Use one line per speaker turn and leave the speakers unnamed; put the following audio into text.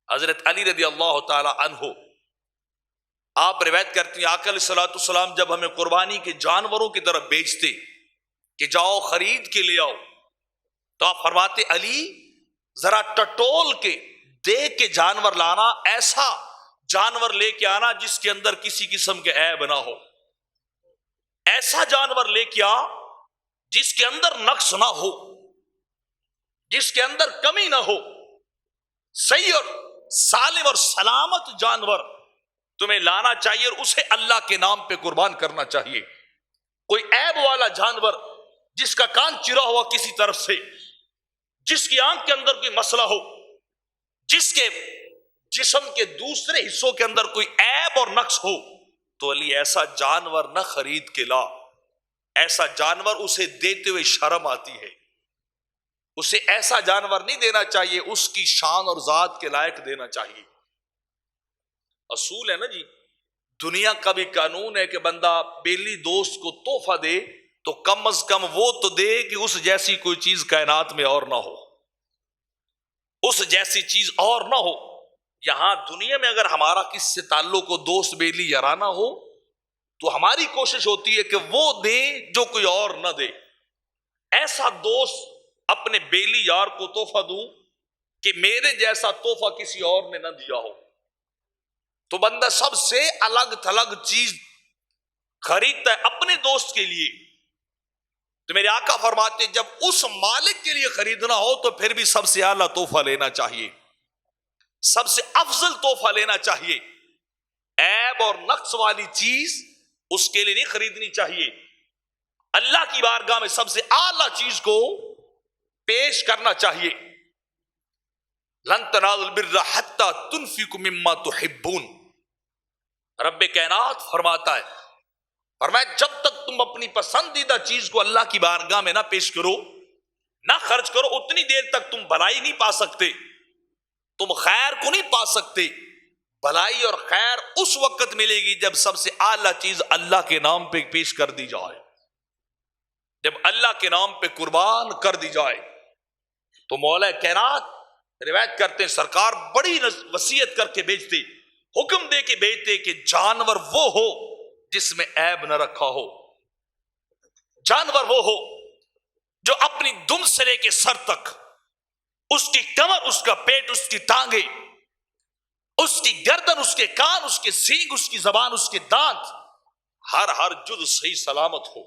حضرت علی رضی اللہ تعالی عنہ آپ روایت کرتے ہیں آقا علیہ الصلوۃ والسلام جب ہمیں قربانی کے جانوروں کی طرف بیچتے کہ جاؤ خرید کے لے آؤ، تو آپ فرماتے علی ذرا ٹٹول کے دیکھ کے جانور لانا، ایسا جانور لے کے آنا جس کے اندر کسی قسم کے عیب نہ ہو، ایسا جانور لے کے آ جس کے اندر نقص نہ ہو، جس کے اندر کمی نہ ہو، صحیح اور سالم اور سلامت جانور تمہیں لانا چاہیے اور اسے اللہ کے نام پہ قربان کرنا چاہیے۔ کوئی عیب والا جانور جس کا کان چرا ہوا کسی طرف سے، جس کی آنکھ کے اندر کوئی مسئلہ ہو، جس کے جسم کے دوسرے حصوں کے اندر کوئی عیب اور نقص ہو، تو علی ایسا جانور نہ خرید کے لا، ایسا جانور اسے دیتے ہوئے شرم آتی ہے، اسے ایسا جانور نہیں دینا چاہیے، اس کی شان اور ذات کے لائق دینا چاہیے۔ اصول ہے نا جی، دنیا کا بھی قانون ہے کہ بندہ بیلی دوست کو تحفہ دے تو کم از کم وہ تو دے کہ اس جیسی کوئی چیز کائنات میں اور نہ ہو، اس جیسی چیز اور نہ ہو۔ یہاں دنیا میں اگر ہمارا کس سے تعلق ہو، دوست بیلی یارانہ ہو، تو ہماری کوشش ہوتی ہے کہ وہ دے جو کوئی اور نہ دے۔ ایسا دوست اپنے بیلی یار کو تحفہ دوں کہ میرے جیسا تحفہ کسی اور نے نہ دیا ہو، تو بندہ سب سے الگ تھلگ چیز خریدتا ہے اپنے دوست کے لیے۔ تو میرے آقا فرماتے جب اس مالک کے لیے خریدنا ہو تو پھر بھی سب سے اعلیٰ تحفہ لینا چاہیے، سب سے افضل تحفہ لینا چاہیے۔ عیب اور نقص والی چیز اس کے لیے نہیں خریدنی چاہیے، اللہ کی بارگاہ میں سب سے اعلیٰ چیز کو پیش کرنا چاہیے۔ لن تنالوا البر حتی تنفقوا مما تحبون، رب کائنات فرماتا ہے، فرمایا جب تک تم اپنی پسندیدہ چیز کو اللہ کی بارگاہ میں نہ پیش کرو، نہ خرچ کرو، اتنی دیر تک تم بھلائی نہیں پا سکتے، تم خیر کو نہیں پا سکتے۔ بھلائی اور خیر اس وقت ملے گی جب سب سے اعلیٰ چیز اللہ کے نام پہ پیش کر دی جائے، جب اللہ کے نام پہ قربان کر دی جائے۔ تو مولا کائنات روایت کرتے ہیں سرکار بڑی وصیت کر کے بیچتے، حکم دے کے بیچتے کہ جانور وہ ہو جس میں عیب نہ رکھا ہو، جانور وہ ہو جو اپنی دم سے لے کے سر تک، اس کی کمر، اس کا پیٹ، اس کی ٹانگیں، اس کی گردن، اس کے کان، اس کے سینگ، اس کی زبان، اس کے دانت، ہر جز صحیح سلامت ہو۔